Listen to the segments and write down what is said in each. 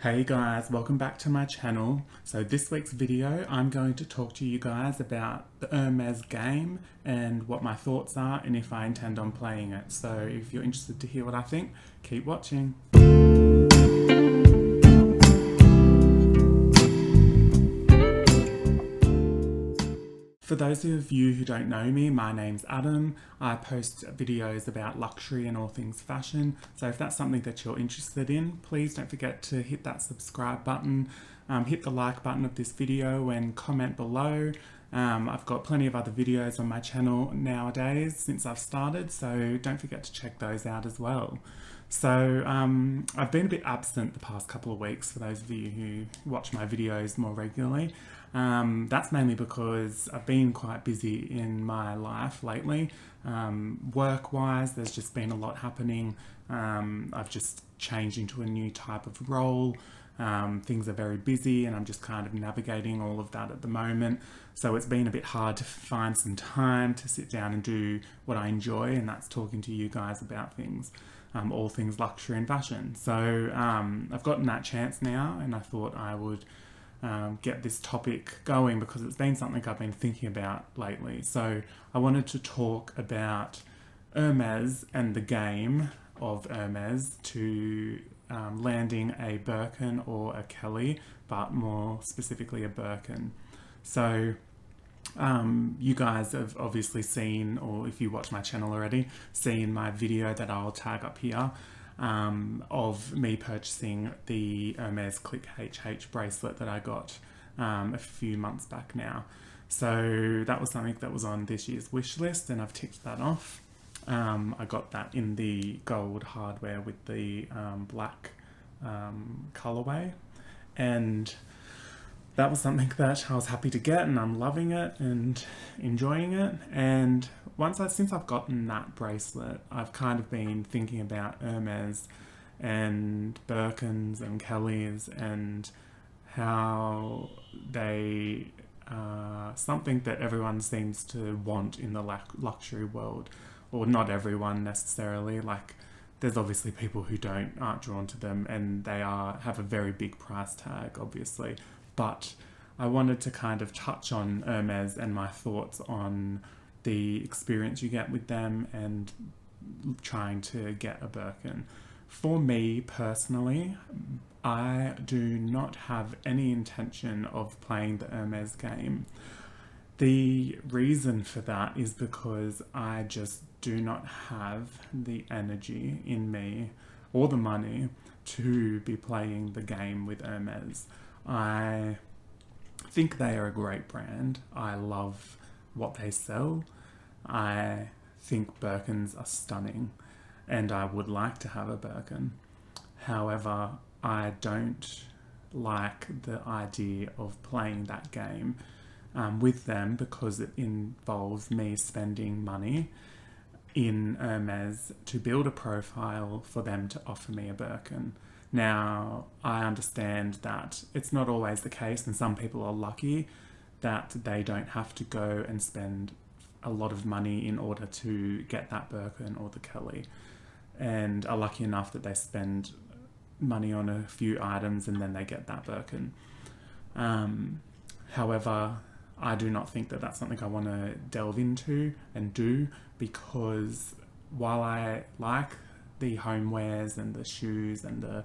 Hey guys, welcome back to my channel. So this week's video, I'm going to talk to you guys about the Hermes game and what my thoughts are and if I intend on playing it. So if you're interested to hear what I think, keep watching. For those of you who don't know me, my name's Adam. I post videos about luxury and all things fashion. So if that's something that you're interested in, please don't forget to hit that subscribe button, hit the like button of this video and comment below. I've got plenty of other videos on my channel nowadays since I've started, so don't forget to check those out as well. So I've been a bit absent the past couple of weeks for those of you who watch my videos more regularly. That's mainly because I've been quite busy in my life lately. Work-wise, there's just been a lot happening. I've just changed into a new type of role. Things are very busy and I'm just kind of navigating all of that at the moment. So it's been a bit hard to find some time to sit down and do what I enjoy, and that's talking to you guys about things. All things luxury and fashion. So I've gotten that chance now, and I thought I would get this topic going because it's been something I've been thinking about lately. So I wanted to talk about Hermes and the game of Hermes to landing a Birkin or a Kelly, but more specifically a Birkin. So you guys have obviously seen, or if you watch my channel already, seen my video that I'll tag up here of me purchasing the Hermes Click HH bracelet that I got a few months back now. So that was something that was on this year's wish list and I've ticked that off. I got that in the gold hardware with the black colorway, and that was something that I was happy to get, and I'm loving it and enjoying it. And since I've gotten that bracelet, I've kind of been thinking about Hermes and Birkins and Kellys and how they are something that everyone seems to want in the luxury world, or not everyone necessarily. Like, there's obviously people who aren't drawn to them, and they have a very big price tag, obviously. But I wanted to kind of touch on Hermes and my thoughts on the experience you get with them and trying to get a Birkin. For me personally, I do not have any intention of playing the Hermes game. The reason for that is because I just do not have the energy in me or the money to be playing the game with Hermes. I think they are a great brand. I love what they sell. I think Birkins are stunning and I would like to have a Birkin. However, I don't like the idea of playing that game with them because it involves me spending money in Hermes to build a profile for them to offer me a Birkin. Now, I understand that it's not always the case, and some people are lucky that they don't have to go and spend a lot of money in order to get that Birkin or the Kelly, and are lucky enough that they spend money on a few items and then they get that Birkin. However, I do not think that that's something I want to delve into and do, because while I like the homewares and the shoes and the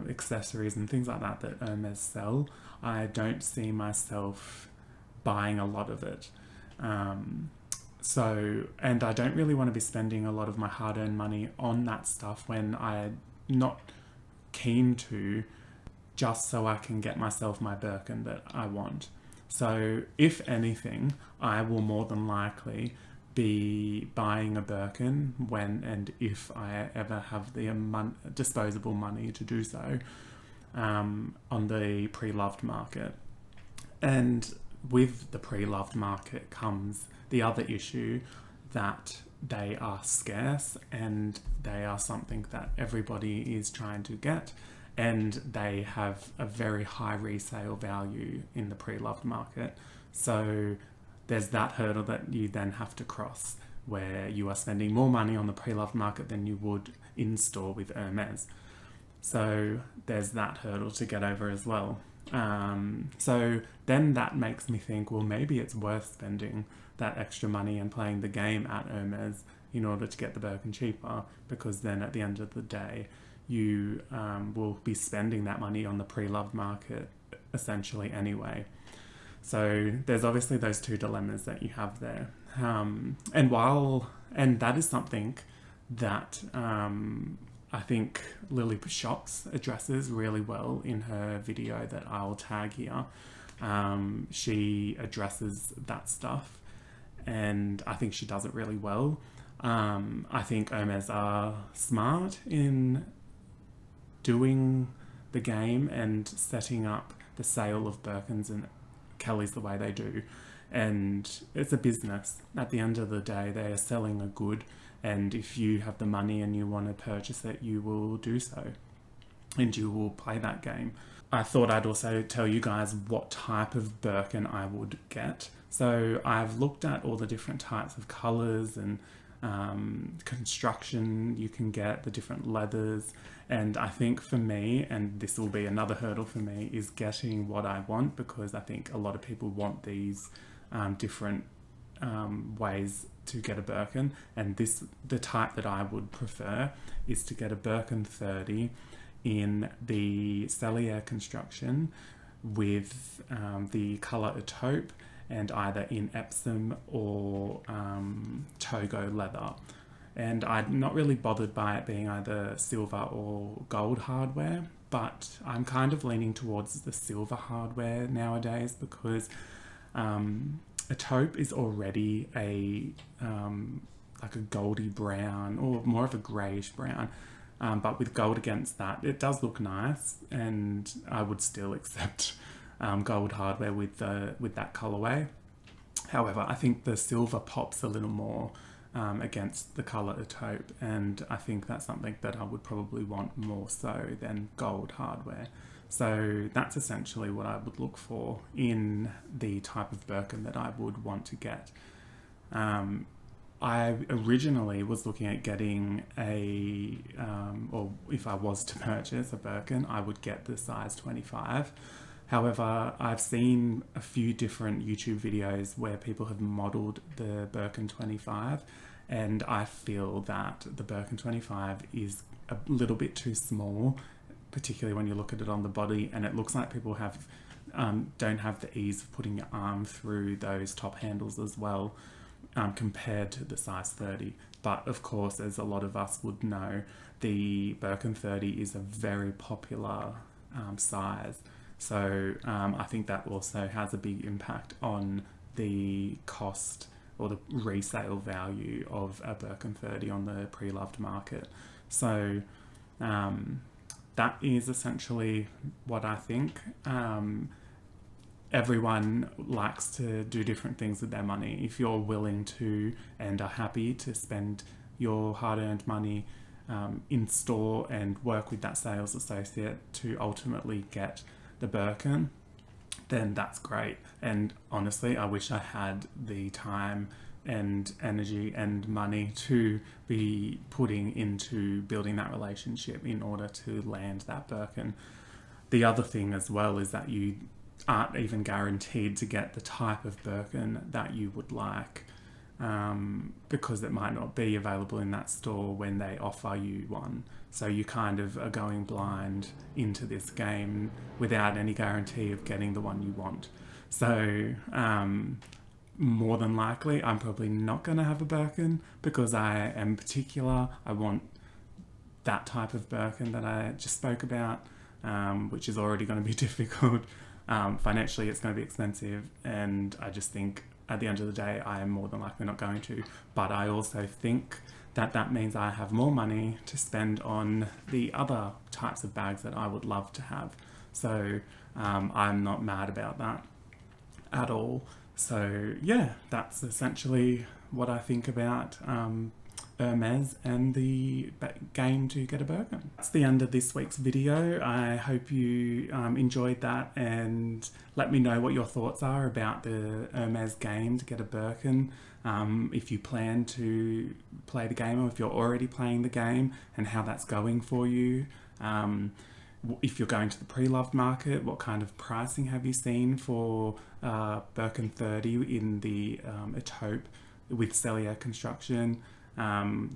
accessories and things like that Hermes sell, I don't see myself buying a lot of it. And I don't really want to be spending a lot of my hard-earned money on that stuff when I'm not keen to, just so I can get myself my Birkin that I want. So if anything, I will more than likely be buying a Birkin when and if I ever have the disposable money to do so on the pre-loved market. And with the pre-loved market comes the other issue that they are scarce and they are something that everybody is trying to get, and they have a very high resale value in the pre-loved market. So there's that hurdle that you then have to cross, where you are spending more money on the pre-loved market than you would in store with Hermes. So there's that hurdle to get over as well. So then that makes me think, well, maybe it's worth spending that extra money and playing the game at Hermes in order to get the Birkin cheaper, because then at the end of the day, you will be spending that money on the pre-loved market essentially anyway. So there's obviously those two dilemmas that you have there. And that is something that I think Lily Shops addresses really well in her video that I'll tag here. She addresses that stuff, and I think she does it really well. I think Hermes are smart in doing the game and setting up the sale of Birkins and Kellys the way they do. And it's a business. At the end of the day, they are selling a good, and if you have the money and you want to purchase it, you will do so, and you will play that game. I thought I'd also tell you guys what type of Birkin I would get. So I've looked at all the different types of colours and construction you can get, the different leathers, and I think for me, and this will be another hurdle for me, is getting what I want, because I think a lot of people want these different ways to get a Birkin, and the type that I would prefer is to get a Birkin 30 in the Cellier construction with the colour taupe, and either in Epsom or Togo leather. And I'm not really bothered by it being either silver or gold hardware, but I'm kind of leaning towards the silver hardware nowadays, because a taupe is already like a goldy brown, or more of a greyish brown. But with gold against that, it does look nice, and I would still accept gold hardware with that colourway. However, I think the silver pops a little more against the colour of taupe, and I think that's something that I would probably want more so than gold hardware. So that's essentially what I would look for in the type of Birkin that I would want to get. I originally was looking at getting or if I was to purchase a Birkin, I would get the size 25. However, I've seen a few different YouTube videos where people have modelled the Birkin 25, and I feel that the Birkin 25 is a little bit too small, particularly when you look at it on the body, and it looks like people don't have the ease of putting your arm through those top handles as well, compared to the size 30. But of course, as a lot of us would know, the Birkin 30 is a very popular size. So I think that also has a big impact on the cost or the resale value of a Birkin 30 on the pre-loved market. So that is essentially what I think. Everyone likes to do different things with their money. If you're willing to and are happy to spend your hard-earned money in store and work with that sales associate to ultimately get the Birkin, then that's great. And honestly, I wish I had the time and energy and money to be putting into building that relationship in order to land that Birkin. The other thing as well is that you aren't even guaranteed to get the type of Birkin that you would like, because it might not be available in that store when they offer you one. So you kind of are going blind into this game without any guarantee of getting the one you want. So more than likely, I'm probably not going to have a Birkin, because I am particular. I want that type of Birkin that I just spoke about, which is already going to be difficult. Financially, it's going to be expensive, and I just think at the end of the day, I am more than likely not going to. But I also think that means I have more money to spend on the other types of bags that I would love to have. So I'm not mad about that at all. So yeah, that's essentially what I think about Hermes and the game to get a Birkin. That's the end of this week's video. I hope you enjoyed that, and let me know what your thoughts are about the Hermes game to get a Birkin. If you plan to play the game, or if you're already playing the game, and how that's going for you. If you're going to the pre-loved market, what kind of pricing have you seen for Birkin 30 in the Etope with Cellier construction? I'd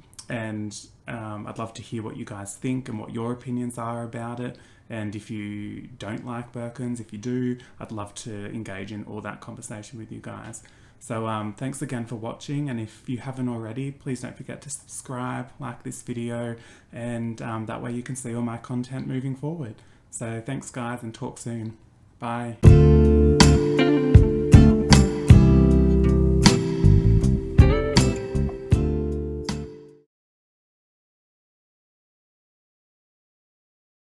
love to hear what you guys think and what your opinions are about it. And if you don't like Birkins, if you do, I'd love to engage in all that conversation with you guys. So thanks again for watching, and if you haven't already, please don't forget to subscribe, like this video, and that way you can see all my content moving forward. So thanks guys, and talk soon. Bye.